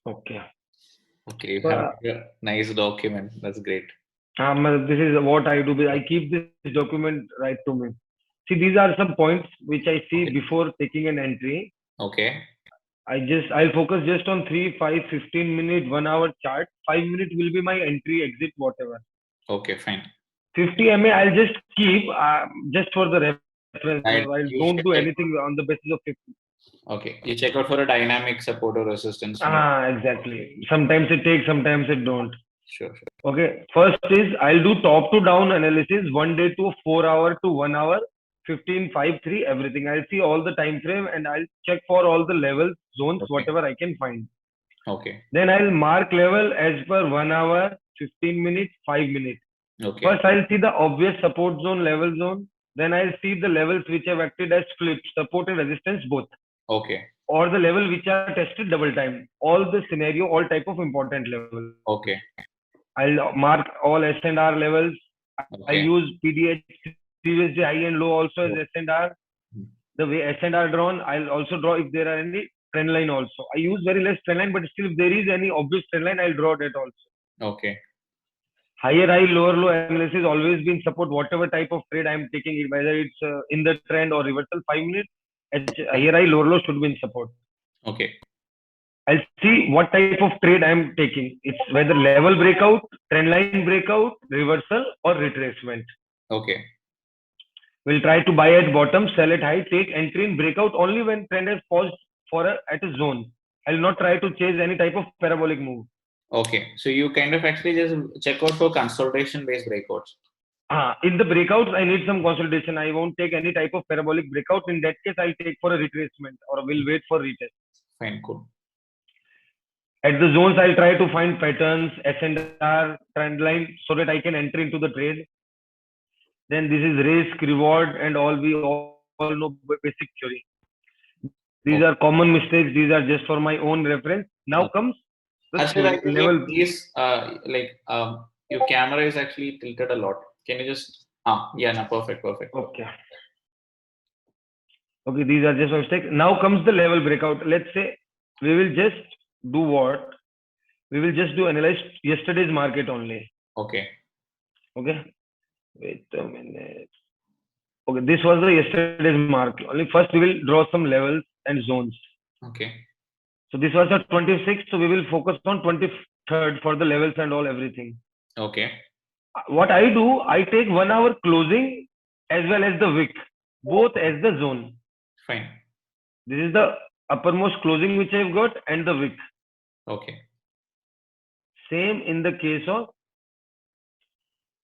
Okay. Okay, you So, have a nice document. That's great. this is what I do. I keep this document right to me. See, these are some points which I see Okay. before taking an entry. Okay. I'll focus just on 3, 5, 15 minute, 1 hour chart. 5 minutes will be my entry, exit, whatever. Okay, fine. 50 MA I'll just keep just for the reference. I And don't do you should anything check. on the basis of 50. Okay, you check out for a dynamic support or resistance. Exactly. Sometimes it takes, sometimes it don't. Sure, sure. Okay. First is I'll do top to down analysis 1 day to 4 hour to 1 hour, 15, 5, 3, everything. I'll see all the time frame and I'll check for all the levels, zones, Okay. whatever I can find. Okay. Then I'll mark level as per 1 hour, 15 minutes, 5 minutes. Okay. First, I'll see the obvious support zone, level zone. Then I'll see the levels which have acted as flips, support and resistance both, Okay. or the level which are tested double time. All the scenario, all type of important levels. Okay. I'll mark all S&R levels. I use Okay. PDH, previously high and low also as Oh, S&R. hmm. The way S&R drawn, I'll also draw if there are any trend line also. I use very less trend line, but still if there is any obvious trend line, I'll draw that also. Okay. Higher high, lower low analysis always been support whatever type of trade I'm taking it, whether it's in the trend or reversal 5 minutes. Higher high, lower low should be in support. Okay. I'll see what type of trade I'm taking. It's whether level breakout, trend line breakout, reversal, or retracement. Okay. We'll try to buy at bottom, sell at high, take entry in breakout only when trend has paused at a zone. I'll not try to chase any type of parabolic move. Okay. So you kind of actually just check out for consolidation based breakouts. In the breakouts, I need some consolidation. I won't take any type of parabolic breakout. In that case, I'll take for a retracement or will wait for retest. Fine. Cool. At the zones, I'll try to find patterns, S&R, trend line so that I can enter into the trade. Then this is risk, reward, and all. We all know basic theory. These are common Okay. mistakes. These are just for my own reference. Now comes the Harshit, I level. believe these your camera is actually tilted a lot. Can you just yeah, no, perfect, perfect, perfect. Okay. Okay, these are just mistakes. Now comes the level breakout. Let's say we will just do what? We will just do analyze yesterday's market only. Okay. Okay. Wait a minute. Okay, this was the yesterday's mark. Only first we will draw some levels and zones. Okay. So this was the 26th. So we will focus on 23rd for the levels and all everything. Okay. What I do, I take 1 hour closing as well as the wick, both as the zone. Fine. This is the uppermost closing which I've got and the wick. Okay. Same in the case of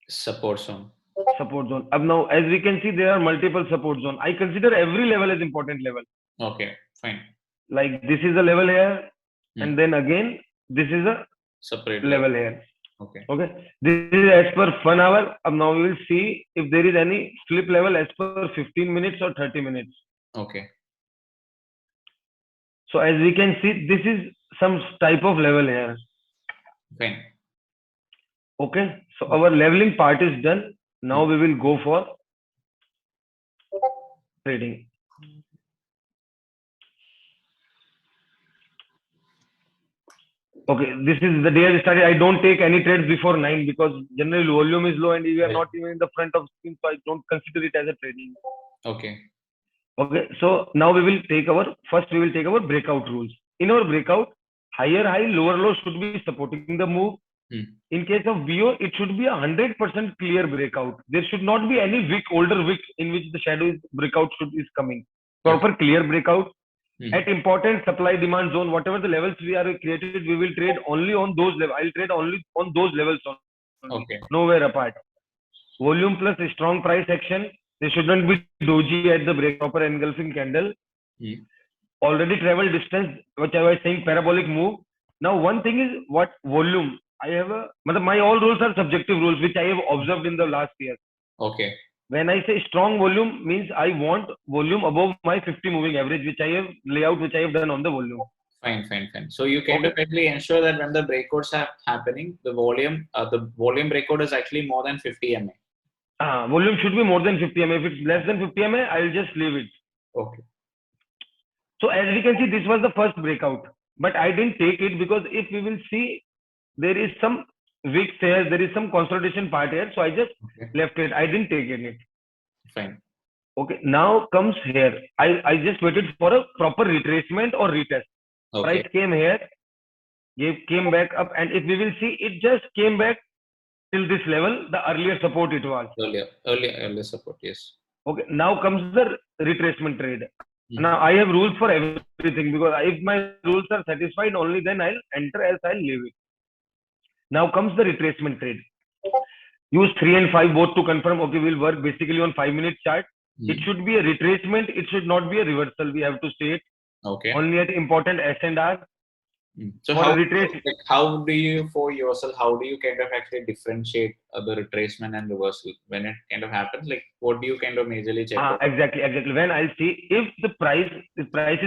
Support zone. support zone. Now, as we can see, there are multiple support zone. I consider every level as important level. Okay. Fine. Like this is a level here, Hmm. and then again this is a Separate level. level here. Okay. Okay, this is as per 1 hour. Now we will see if there is any slip level as per 15 minutes or 30 minutes. Okay. So as we can see, this is some type of level here. Fine. Okay, so our leveling part is done. Hmm. Now we will go for trading. Okay, this is the day I started. I don't take any trades before 9 because generally volume is low and we are Right. not even in the front of screen, so I don't consider it as a trading. Okay. Okay, so now we will take our first. We will take our breakout rules. In our breakout, higher high, lower low should be supporting the move. Hmm. In case of BO, it should be 100% clear breakout. There should not be any wick, older wick in which the shadow is breakout is coming. Okay. Proper clear breakout. Hmm. At important supply demand zone, whatever the levels we are created, we will trade only on those levels. I'll trade only on those levels only, Okay. nowhere apart. Volume plus a strong price action. There shouldn't be doji at the break, proper engulfing candle. Hmm. Already traveled distance, which I was saying parabolic move. Now, one thing is what volume. I have my all rules are subjective rules, which I have observed in the last year. Okay. When I say strong volume, means I want volume above my 50 moving average, which I have layout, which I have done on the volume. Fine, fine, fine. So you kind of Okay. actually ensure that when the breakouts are happening, the volume breakout is actually more than 50 MA. Volume should be more than 50 MA. If it's less than 50 MA, I'll just leave it. Okay. So as we can see, this was the first breakout. but I didn't take it because if we will see, there is some wicks here, there is some consolidation part here, so I just Okay. left it. I didn't take it. Fine. Okay, now comes here. I just waited for a proper retracement or retest. Okay. Price came here, came back up, and if we will see, it just came back till this level, the earlier support it was. Earlier support. Yes. Okay, now comes the retracement trade. Mhm. Now I have rules for everything because if my rules are satisfied, only then I'll enter, else I'll leave it. Now comes the retracement trade. Use 3 and 5 both to confirm. Okay, we'll work basically on 5-minute chart. It should be a retracement. It should not be a reversal. We have to say it. Okay. Only at important S and R. So For how a retrace, how do you for yourself? How do you kind of actually differentiate the retracement and reversal when it kind of happens? Like, what do you kind of majorly check? exactly. When I'll see if the price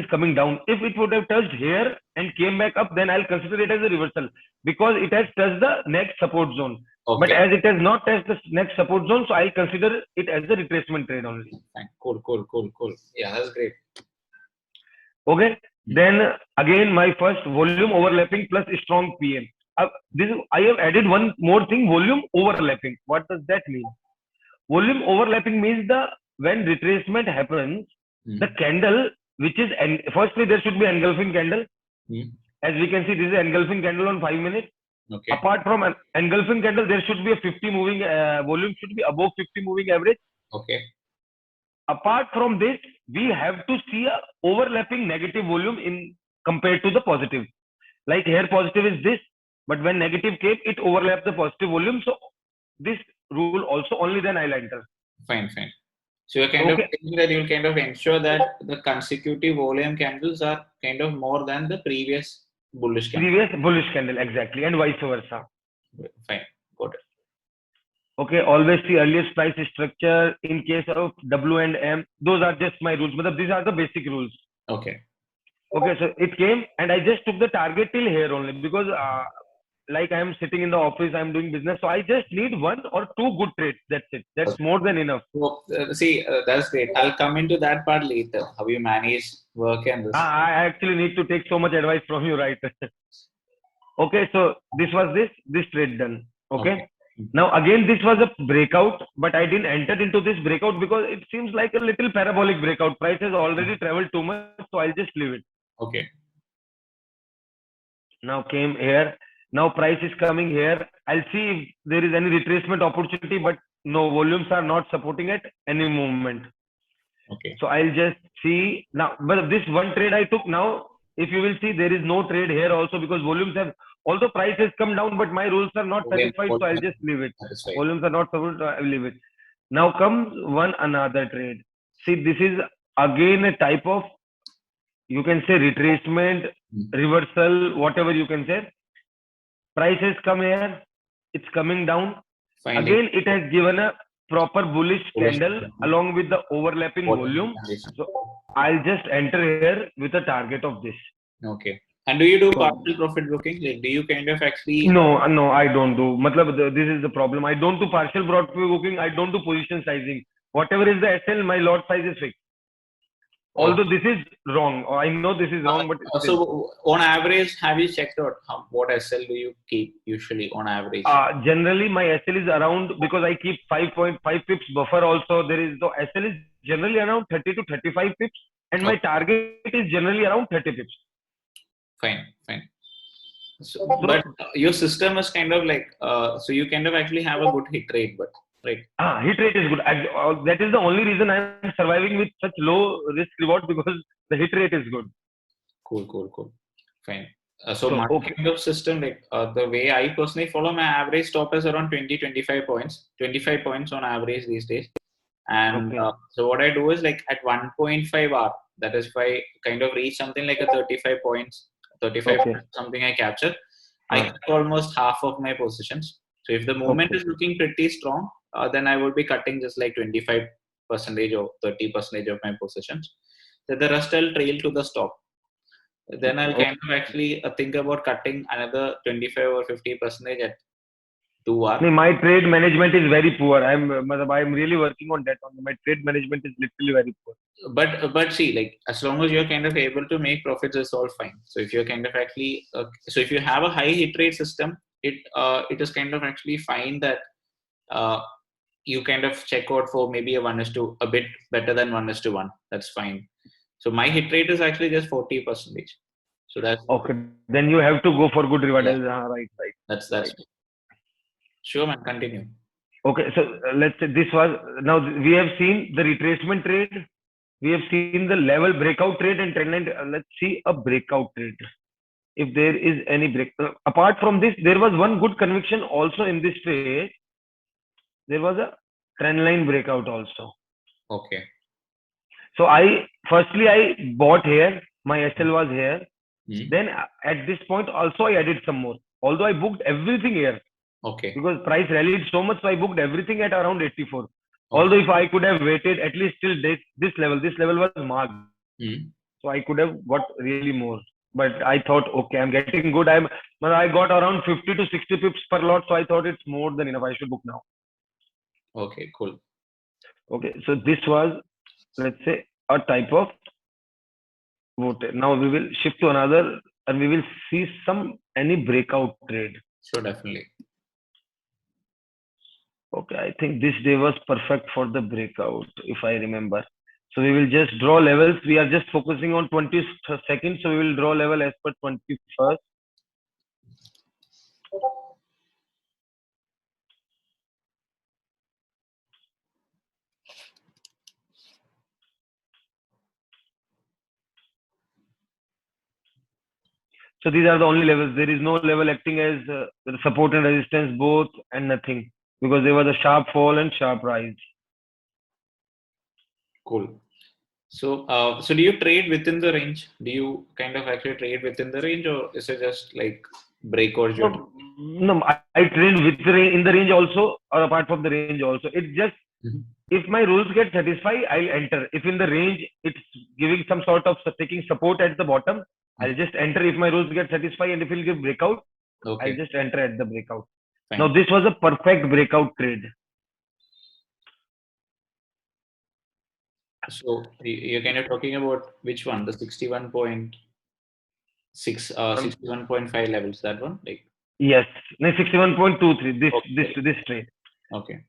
is coming down, if it would have touched here and came back up, then I'll consider it as a reversal because it has touched the next support zone. Okay. But as it has not touched the next support zone, so I consider it as a retracement trade only. Fine. Cool. Yeah, that's great. Okay. Then again, my first volume overlapping plus strong PM. I have added one more thing: volume overlapping. What does that mean? Volume overlapping means when retracement happens, the candle which is firstly there should be engulfing candle. As we can see, this is engulfing candle on 5 minutes. Okay. Apart from an engulfing candle, there should be a 50 moving volume should be above 50 moving average. Okay. Apart from this, we have to see a overlapping negative volume in compared to the positive. Like here positive is this, but when negative came, it overlapped the positive volume. So this rule also only then I'll enter. Fine. So you're kind of thinking that you'll kind of ensure that the consecutive volume candles are kind of more than the previous bullish candle. Previous bullish candle, exactly, and vice versa. Fine, got it. Okay, always see earliest price structure in case of W and M. Those are just my rules. But these are the basic rules. Okay. Okay, so it came and I just took the target till here only because like I am sitting in the office, I am doing business. So I just need 1 or 2 good trades. That's it. That's Okay. more than enough. So, that's great. I'll come into that part later. How you manage work and this. I actually need to take so much advice from you, right? Okay, so this was this trade done. Okay. Now again, this was a breakout, but I didn't enter into this breakout because it seems like a little parabolic breakout. Price has already traveled too much, so I'll just leave it. Okay. Now came here. Now price is coming here. I'll see if there is any retracement opportunity, but no, volumes are not supporting it any movement. Okay. So I'll just see now. But this one trade I took now, if you will see, there is no trade here also because volumes have. Although price has come down, but my rules are not satisfied, so I'll just leave it. Volumes are not supported, so I'll leave it. Now comes another trade. See, this is again a type of, you can say retracement, reversal, whatever you can say. Price has come here, it's coming down. Again, it has given a proper bullish candle along with the overlapping volume. So I'll just enter here with a target of this. Okay. And do you do partial profit booking? Like, do you kind of actually? No, I don't do. This is the problem. I don't do partial profit booking. I don't do position sizing. Whatever is the SL, my lot size is fixed. Although this is wrong. I know this is wrong, but so on average, have you checked out what SL do you keep usually on average? Generally, my SL is around, because I keep 5.5 pips buffer also. There is the SL is generally around 30 to 35 pips, and my target is generally around 30 pips. Fine. So, but your system is kind of like so you kind of actually have a good hit rate, but right? Hit rate is good. That is the only reason I am surviving with such low risk reward, because the hit rate is good. Cool. Fine. So my kind of system, like the way I personally follow, my average stop is around 20-25 points, 25 points on average these days. And so what I do is, like, at 1.5 hour, that is if I kind of reach something like a 35 points, something I capture, I cut almost half of my positions. So if the movement is looking pretty strong, then I would be cutting just like 25% or 30% of my positions. So the rest I'll trail to the stop. Then I'll kind of actually think about cutting another 25 or 50% at 2R. My trade management is very poor. I'm really working on that. My trade management is literally very poor. But see, like as long as you're kind of able to make profits, it's all fine. So if you're kind of actually so if you have a high hit rate system, it is kind of actually fine that you kind of check out for maybe a bit better than 1:1. That's fine. So my hit rate is actually just 40%. So that's okay. Then you have to go for good reward. Yeah. Right. That's right. Sure, man. Continue. Okay, so let's say this was now we have seen the retracement trade, we have seen the level breakout trade and trend line. Let's see a breakout trade. If there is any break, apart from this, there was one good conviction also in this trade. There was a trend line breakout also. Okay. So I bought here. My SL was here. Then at this point also I added some more. Although I booked everything here. Okay. Because price rallied so much, so I booked everything at around 84. Okay. Although if I could have waited at least till this level was marked. So I could have got really more. But I thought, okay, I'm getting good. I got around 50 to 60 pips per lot, so I thought it's more than enough. I should book now. Okay, cool. Okay, so this was, let's say, a type of vote. Now we will shift to another, and we will see any breakout trade. Sure, definitely. Okay, I think this day was perfect for the breakout, if I remember. So we will just draw levels. We are just focusing on 20 seconds. So we will draw level as per 21st. So these are the only levels. There is no level acting as support and resistance both and nothing, because there was a sharp fall and sharp rise. Cool. So, so do you trade within the range? Do you kind of actually trade within the range, or is it just like breakouts? No, I trade in the range also, or apart from the range also. It's just if my rules get satisfied, I'll enter. If in the range it's giving some sort of taking support at the bottom, I'll just enter if my rules get satisfied, and if it'll give breakout, I'll just enter at the breakout. Fine. Now this was a perfect breakout trade. So you're kind of talking about which one? The 61.6, 61.5 levels. That one, like yes, no, 61.23. This trade. Okay.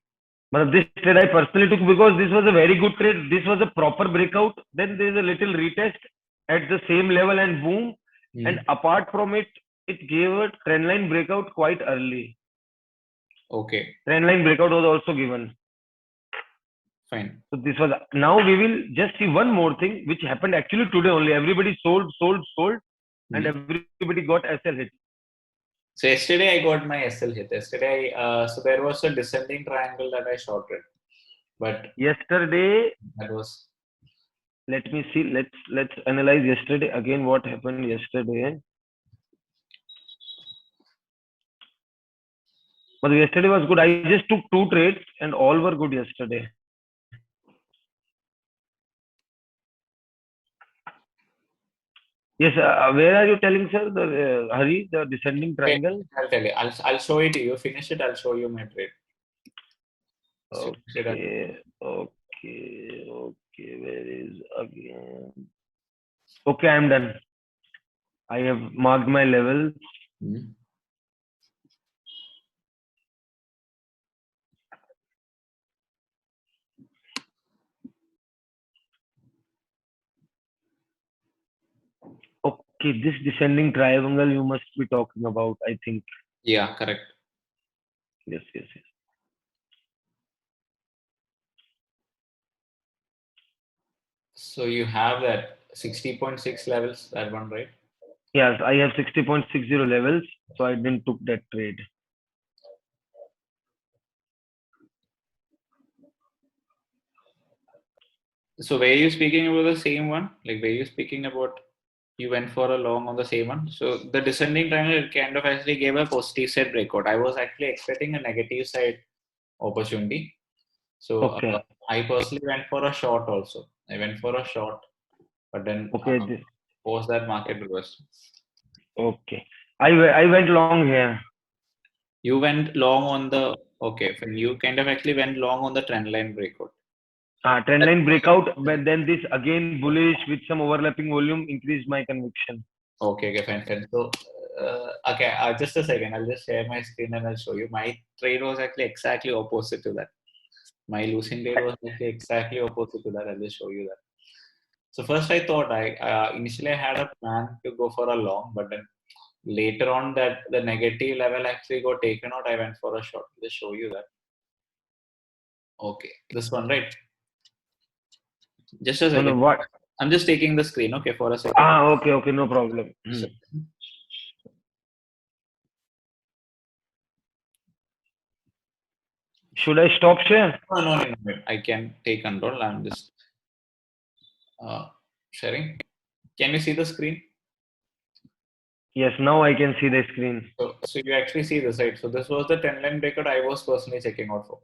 But this trade I personally took because this was a very good trade. This was a proper breakout. Then there is a little retest at the same level and boom. And apart from it, it gave a trend line breakout quite early. Okay. Trend line breakout was also given. Fine. So this was, now we will just see one more thing which happened actually today only. Everybody sold, and everybody got SL hit. So yesterday I got my SL hit. Yesterday, so there was a descending triangle that I shorted, but yesterday that was. Let me see. Let's analyze yesterday again. What happened yesterday? But yesterday was good. I just took 2 trades and all were good yesterday. Yes, where are you telling, sir? The Hari, the descending triangle. Okay, I'll tell you. I'll show it to you. Finish it. I'll show you my trade. Okay. Where is again? Okay, I'm done. I have marked my level. Okay, this descending triangle you must be talking about, I think. Yeah, correct. Yes. So you have that 60.6 levels, that one, right? Yes, I have 60.60 levels, so I didn't took that trade. So were you speaking about the same one? Like, were you speaking about you went for a long on the same one? So the descending triangle kind of actually gave a positive side breakout. I was actually expecting a negative side opportunity. So I personally went for a short also. I went for a short, but then post that market reversed. Okay, I went long here. You went long on the you kind of actually went long on the trend line breakout. Trend line breakout, but then this again bullish with some overlapping volume increased my conviction. Okay, fine. So, just a second. I'll just share my screen and I'll show you. My trade was actually exactly opposite to that. My losing trade was actually exactly opposite to that. I'll just show you that. So first, I thought initially I had a plan to go for a long, but then later on that the negative level actually got taken out. I went for a short. I'll just show you that. Okay, this one, right? Just a second. No, what? I'm just taking the screen. Okay, for a second. Okay, no problem. Should I stop share? No. I can take control. I'm just sharing. Can you see the screen? Yes, now I can see the screen. So you actually see this, right? So this was the 10 line breakout I was personally checking out for.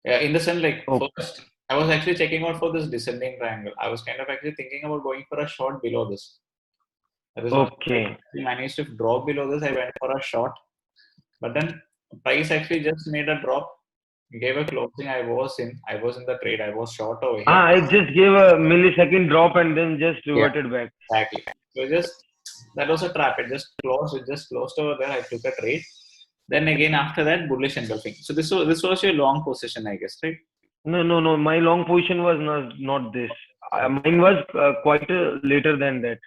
Yeah, in the sense, like first, I was actually checking out for this descending triangle. I was kind of actually thinking about going for a short below this. That is okay. We managed to drop below this. I went for a short, but then price actually just made a drop. Gave a closing. I was in the trade. I was short over here. It just gave a millisecond drop and then just reverted back. Exactly. So that was a trap. It just closed over there. I took a trade. Then again after that, bullish engulfing. So this was your long position, I guess, right? No. My long position was not this. Mine was quite later than that.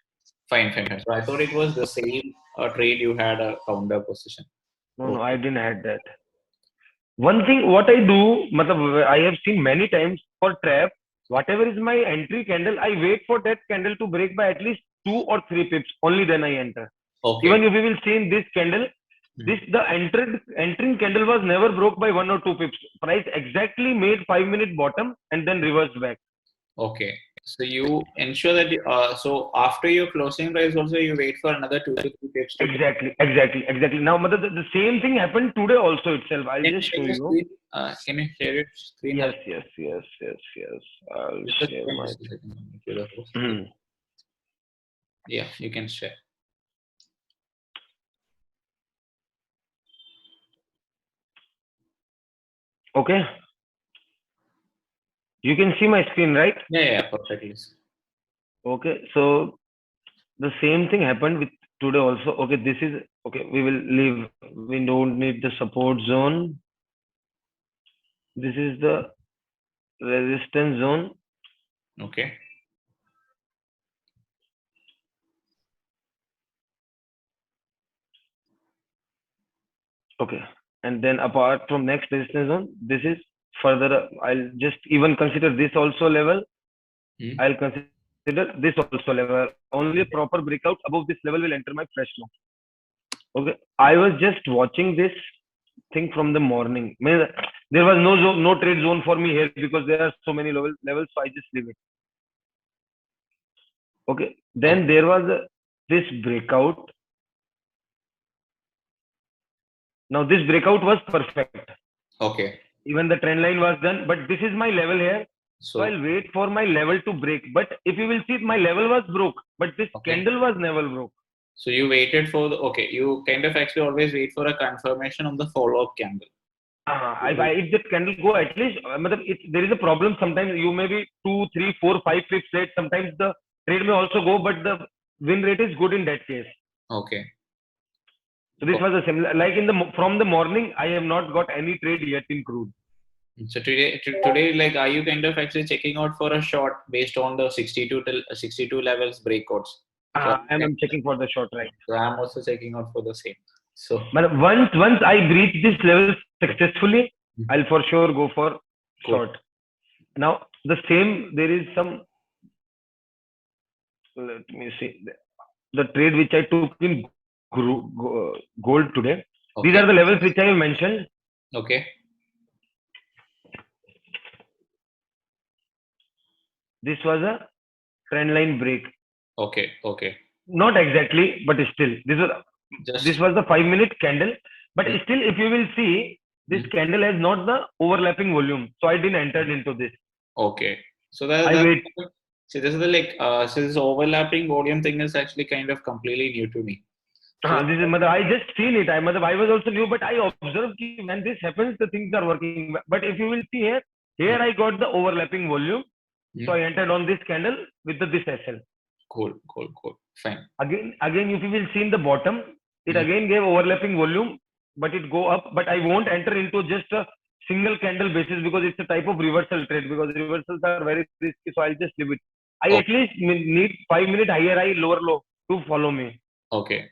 Fine. So I thought it was the same trade you had a counter position. No, I didn't have that. One thing, what I do, I have seen many times for trap, whatever is my entry candle, I wait for that candle to break by at least 2 or 3 pips. Only then I enter. Okay. Even if you will see in this candle, the entering candle was never broke by 1 or 2 pips. Price exactly made 5-minute bottom and then reversed back. Okay. So you ensure that so after your closing price also you wait for another 2 to 3 pips. Exactly. Now, the same thing happened today also itself. I'll just show you. Can you share your screen? Yes. I'll share my. Yeah, you can share. Okay. You can see my screen, right? Yeah, perfectly. Okay, so the same thing happened with today also. Okay, this is okay. We will leave. We don't need the support zone. This is the resistance zone. Okay. Okay, and then apart from next resistance zone, this is further. I'll just even consider this also level. I'll consider this also level. Only a proper breakout above this level will enter my fresh long. Okay, I was just watching this thing from the morning. There was no trade zone for me here because there are so many levels, so I just leave it. Okay, then there was this breakout. Now this breakout was perfect. Okay. Even the trend line was done, but this is my level here. So I'll wait for my level to break. But if you will see, my level was broke, but this candle was never broke. So you waited for you kind of actually always wait for a confirmation on the follow-up candle. If that candle go at least, there is a problem. Sometimes you may be 2, 3, 4, 5 pips late. Sometimes the trade may also go, but the win rate is good in that case. Okay. So this was a similar, like from the morning, I have not got any trade yet in crude. So today, like, are you kind of actually checking out for a short based on the 62 levels breakouts? So I'm checking for the short, right? So I'm also checking out for the same. So but once I breach this level successfully, I'll for sure go for short. Now the same, there is some. Let me see the trade which I took in gold today. These are the levels which I have mentioned. Okay. This was a trend line break. Okay. Not exactly, but still, this was the 5-minute candle. But still, if you will see, this candle has not the overlapping volume, so I didn't enter into this. Okay. So wait. So this is the so this overlapping volume thing is actually kind of completely new to me. this is, I just seen it. I was also new, but I observed कि when this happens, the things are working. But if you will see here I got the overlapping volume. So I entered on this candle with this SL. Cool. Fine. Again, if you will see in the bottom, it again gave overlapping volume, but it go up. But I won't enter into just a single candle basis because it's a type of reversal trade, because reversals are very risky. So I'll just leave it. I at least need 5 minute higher high, lower low to follow me. Okay.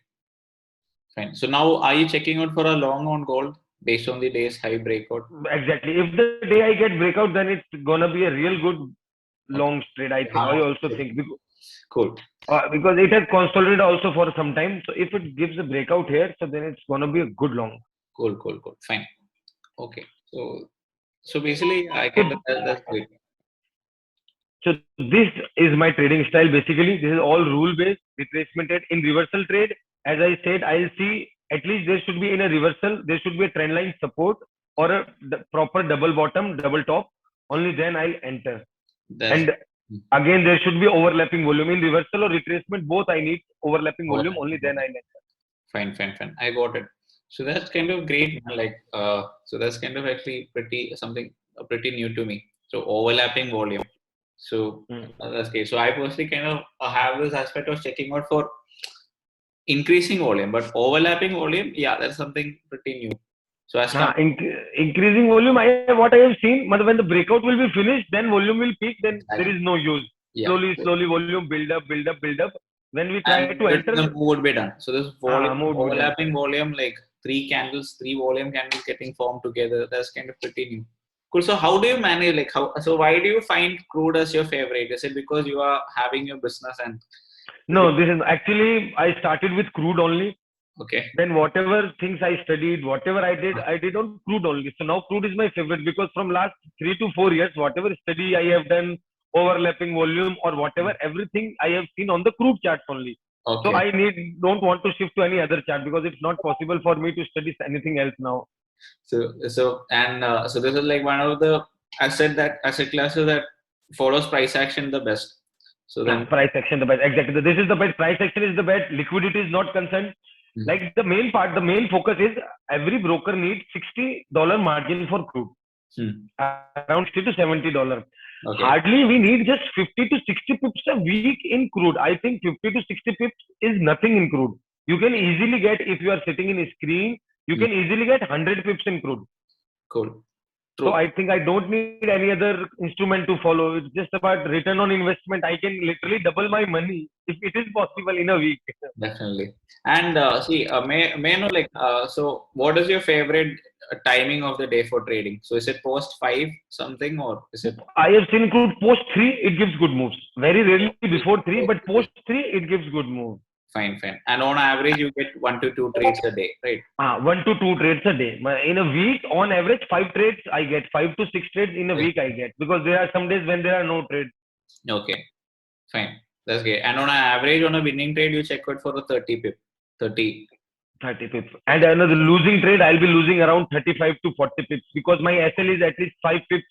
Fine. So now are you checking out for a long on gold based on the day's high breakout? Exactly. If the day I get breakout, then it's gonna be a real good long trade. I also think. Cool. Because it has consolidated also for some time. So if it gives a breakout here, so then it's gonna be a good long. Cool. Fine. Okay. So basically, I can. That's great. So this is my trading style. Basically, this is all rule based retracement trade. In reversal trade, as I said, I'll see at least there should be in a reversal, there should be a trend line support or a proper double bottom, double top. Only then I'll enter. And again, there should be overlapping volume in reversal or retracement. Both I need overlapping volume. Only then I'll enter. Fine. I got it. So that's kind of great. So that's kind of actually pretty new to me. So overlapping volume. So that's great. So I personally kind of have this aspect of checking out for increasing volume, but overlapping volume, that's something pretty new. So as increasing volume, what I have seen, when the breakout will be finished, then volume will peak, then there is no use. Slowly volume build up. When we try to enter, the move would be done. So this volume, overlapping volume, like 3 volume candles getting formed together. That's kind of pretty new. Cool. So how do you manage? So why do you find crude as your favorite? Is it because you are having your business and? No, this is actually I started with crude only. Okay. Then whatever things I studied, whatever I did on crude only. So now crude is my favorite because from last 3 to 4 years, whatever study I have done, overlapping volume or whatever, everything I have seen on the crude charts only. Okay. So I don't want to shift to any other chart because it's not possible for me to study anything else now. So this is like one of the asset classes that follows price action the best. So then price action the best. Exactly. This is the best. Price action is the best. Liquidity is not concerned. Like the main focus is every broker needs $60 margin for crude. Around $60 to $70. Okay. Hardly we need just 50 to 60 pips a week in crude. I think 50 to 60 pips is nothing in crude. You can easily get, if you are sitting in a screen, you can easily get 100 pips in crude. Cool. True. So I think I don't need any other instrument to follow. It's just about return on investment. I can literally double my money if it is possible in a week. Definitely. And may I know so what is your favorite timing of the day for trading? So is it post 5 something or is it? I have seen crude post 3, it gives good moves. Very rarely before 3, but post 3, it gives good moves. Fine. And on average, you get 1 to 2 trades a day, right? 1 to 2 trades a day. In a week, on average, 5 trades I get. 5 to 6 trades in a week I get. Because there are some days when there are no trades. Okay. Fine. That's great. And on average, on a winning trade, you check out for a 30 pip. 30 pips. And another losing trade, I'll be losing around 35 to 40 pips. Because my SL is at least 5 pips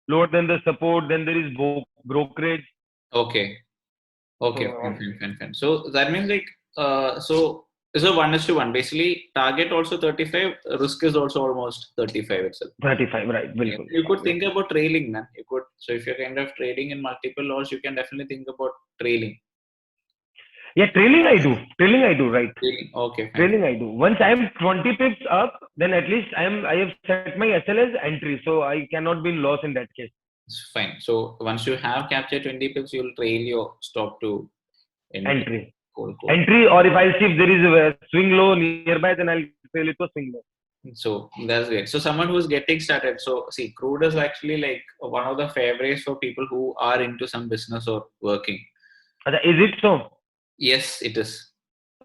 lower than the support. Then there is brokerage. Okay. Fine. So that means so it's a 1:1. Basically, target also 35, risk is also almost 35 itself. 35, right. You could think about trailing, man. You could. So if you're kind of trading in multiple lots, you can definitely think about trailing. Yeah, trailing I do, right. Trailing, okay. Fine. Trailing I do. Once I am 20 pips up, then at least I have set my SL as entry, so I cannot be in loss in that case. Fine. So once you have captured 20 pips, you'll trail your stop to entry. Cool. Entry, or if I see if there is a swing low nearby, then I'll trail it to swing low. So that's great. So someone who's getting started. So see, crude is actually like one of the favorites for people who are into some business or working. Is it so? Yes, it is.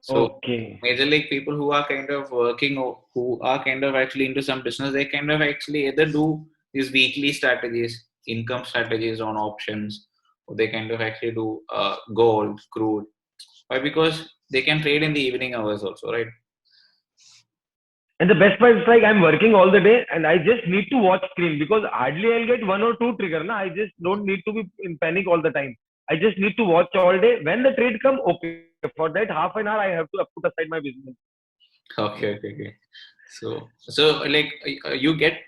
So okay. Majorly people who are kind of working or who are kind of actually into some business, they kind of actually either do these weekly strategies, income strategies on options, or they kind of actually do gold, crude. Why? Because they can trade in the evening hours also, right? And the best part is like I'm working all the day and I just need to watch screen because hardly I'll get 1 or 2 trigger. I just don't need to be in panic all the time. I just need to watch all day. When the trade come, okay. For that half an hour, I have to put aside my business. Okay. So like you get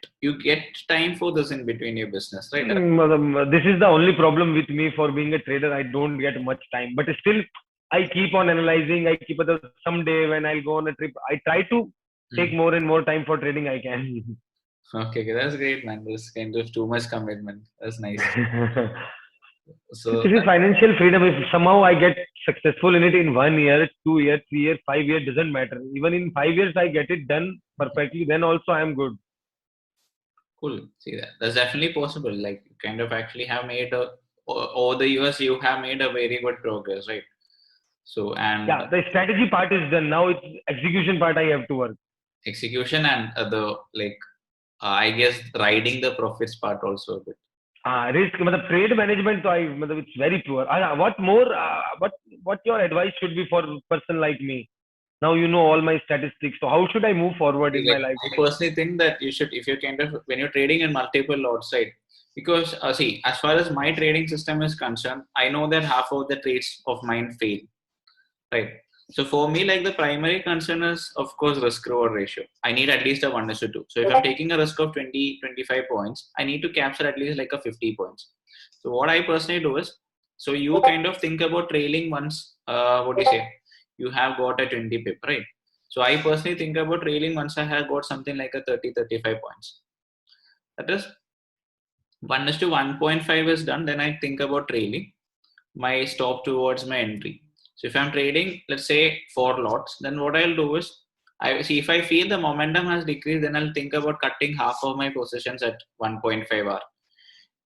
time for this in between your business, right? This is the only problem with me for being a trader. I don't get much time, but still, I keep on analyzing. I keep someday when I'll go on a trip, I try to take more and more time for trading I can. Okay, that's great, man. That's kind of too much commitment. That's nice. So this is financial freedom. If somehow I get successful in it in 1 year, 2 years, 3 years, 5 years, doesn't matter. Even in 5 years, I get it done perfectly, then also I am good. Cool. See that's definitely possible. Like you kind of actually have made over the years, you have made a very good progress, right? So and yeah, the strategy part is done. Now it's execution part I have to work. Execution and the like I guess riding the profits part also a bit. Risk, trade management, so it's very poor. What more? What your advice should be for a person like me? Now you know all my statistics. So how should I move forward in my life? I personally think that you should, if you're kind of when you're trading in multiple lots, right? Because see, as far as my trading system is concerned, I know that half of the trades of mine fail, right? So for me, like the primary concern is, of course, risk reward ratio. I need at least a 1:2. So if I'm taking a risk of 20, 25 points, I need to capture at least like a 50 points. So what I personally do is, so you kind of think about trailing once, what do you say? You have got a 20 pip, right? So I personally think about trailing once I have got something like a 30, 35 points. That is 1:1.5 is done. Then I think about trailing my stop towards my entry. So if I'm trading, let's say 4 lots, then what I'll do is I see if I feel the momentum has decreased, then I'll think about cutting half of my positions at 1.5 hour.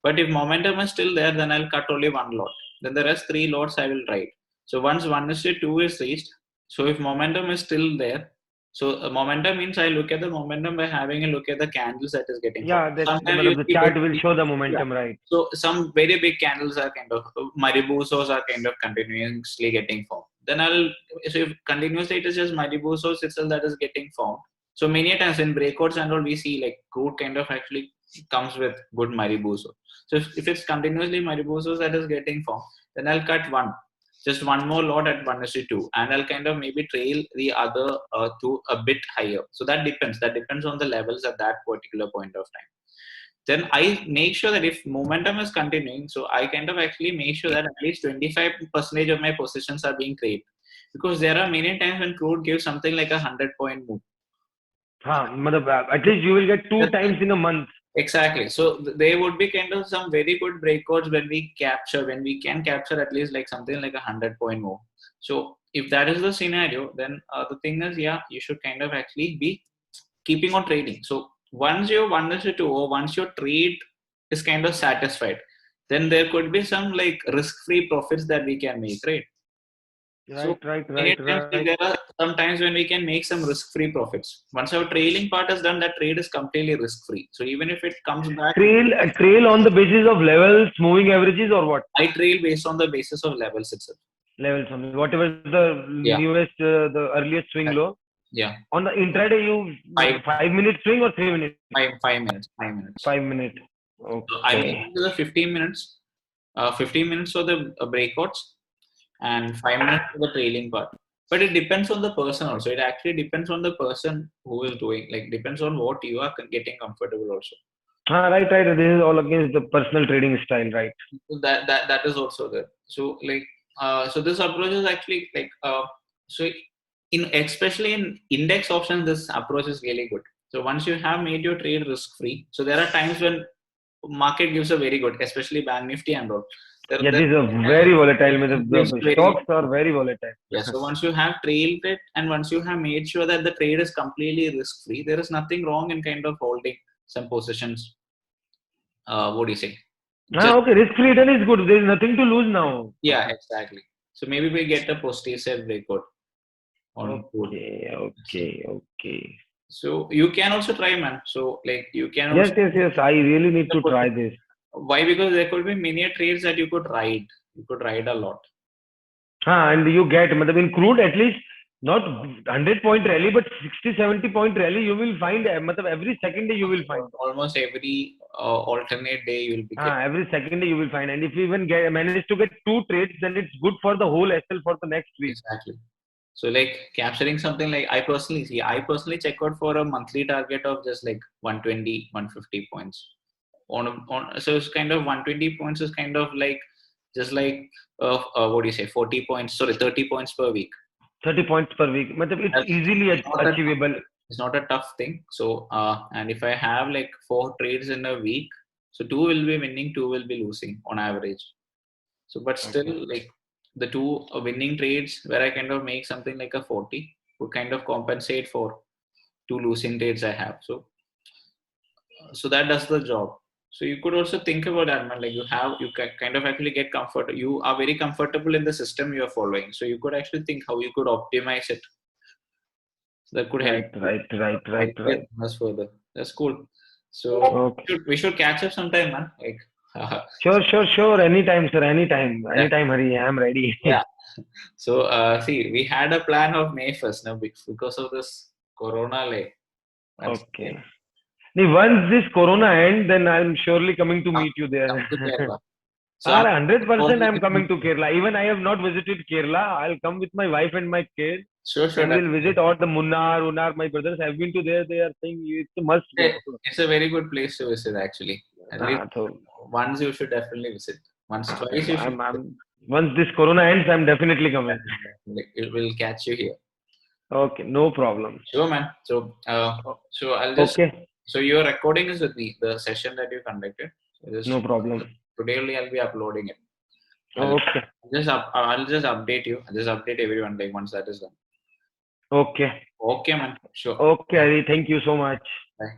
But if momentum is still there, then I'll cut only 1 lot. Then the rest 3 lots I will ride. So once 1:2 is reached, so if momentum is still there, so momentum means I look at the momentum by having a look at the candles that is getting formed. Sometimes the chart will show the momentum, right? So some very big candles are kind of maribusos are kind of continuously getting formed. Then so if continuously it is just maribusos itself that is getting formed. So many times in breakouts and all we see like crude kind of actually comes with good maribuso. So if it's continuously maribusos that is getting formed, then I'll cut just one more lot at 1:2, and I'll kind of maybe trail the other two a bit higher. So that depends on the levels at that particular point of time. Then I make sure that if momentum is continuing, so I kind of actually make sure that at least 25% of my positions are being created, because there are many times when crude gives something like 100-point move. At least you will get 2 times in a month. Exactly. So there would be kind of some very good breakouts when we can capture at least like something like 100-point move. So if that is the scenario, then the thing is, you should kind of actually be keeping on trading. So once you're 1:2 or once your trade is kind of satisfied, then there could be some like risk-free profits that we can make, right? Right. There are some times when we can make some risk-free profits. Once our trailing part is done, that trade is completely risk-free. So even if it comes back, trail on the basis of levels, moving averages, or what? I trail based on the basis of levels itself. Levels only. Whatever the newest, the earliest swing low. Yeah. On the intraday, you 5-minute swing or 3 minutes? 5 minutes. 5 minutes. 5 minutes. Okay. So I will do the 15 minutes. 15 minutes for the breakouts and 5 minutes for the trailing part. But it depends on the person also. It actually depends on the person who is doing. Like depends on what you are getting comfortable also. Right. This is all against the personal trading style, right? So that is also there. So like so this approach is actually like so especially in index options, this approach is really good. So once you have made your trade risk free, so there are times when market gives a very good, especially Bank Nifty and all. This is a very volatile. The stocks are very volatile. Yeah. So once you have trailed it and once you have made sure that the trade is completely risk free, there is nothing wrong in kind of holding some positions. What do you say? Okay, risk free return is good. There is nothing to lose now. Yeah, exactly. So maybe we get a posterior breakout. Okay. So you can also try, man. So like you can. Yes. I really need to try this. Why? Because there could be many trades that you could ride. You could ride a lot. And you get, in crude at least Not 100-point rally, but 60-70-point rally you will find. मतलब every second day you will find. Almost every alternate day you will be getting. Every second day you will find, and if you even manage to get 2 trades, then it's good for the whole SL for the next week. Exactly. So like capturing something like I personally check out for a monthly target of just like 120, 150 points. So it's kind of 120 points is kind of like just like what do you say 40 points, sorry, 30 points per week. 30 points per week. It's easily achievable. It's not a tough thing. So and if I have like 4 trades in a week, so 2 will be winning, 2 will be losing on average. So but still like the 2 winning trades where I kind of make something like a 40 would kind of compensate for 2 losing trades I have. So that does the job. So you could also think about that, man. Like you kind of actually get comfort. You are very comfortable in the system you are following. So you could actually think how you could optimize it. That could help. Right. Us further. That's cool. So we should catch up sometime, man. Like sure. Anytime, sir. Anytime, Hari. I'm ready. Yeah. So see, we had a plan of May 1st now because of this Corona. Like okay. Once this Corona ends, then I'm surely coming to meet you there. So 100% I'm coming to Kerala. Even I have not visited Kerala. I'll come with my wife and my kid. Sure. And we'll visit all the Munnar. My brothers have been to there. They are saying it's a must go. It's a very good place to visit, actually. At least once you should definitely visit. Once, twice you should. Once this Corona ends, I'm definitely coming. It will catch you here. Okay, no problem. Sure, man. So I'll just. Okay. So your recording is with me, the session that you conducted. No problem. Today only I'll be uploading it. Okay. I'll just update you. I'll just update everyone like once that is done. Okay. Okay, man. Sure. Okay, Hari. Thank you so much. Bye.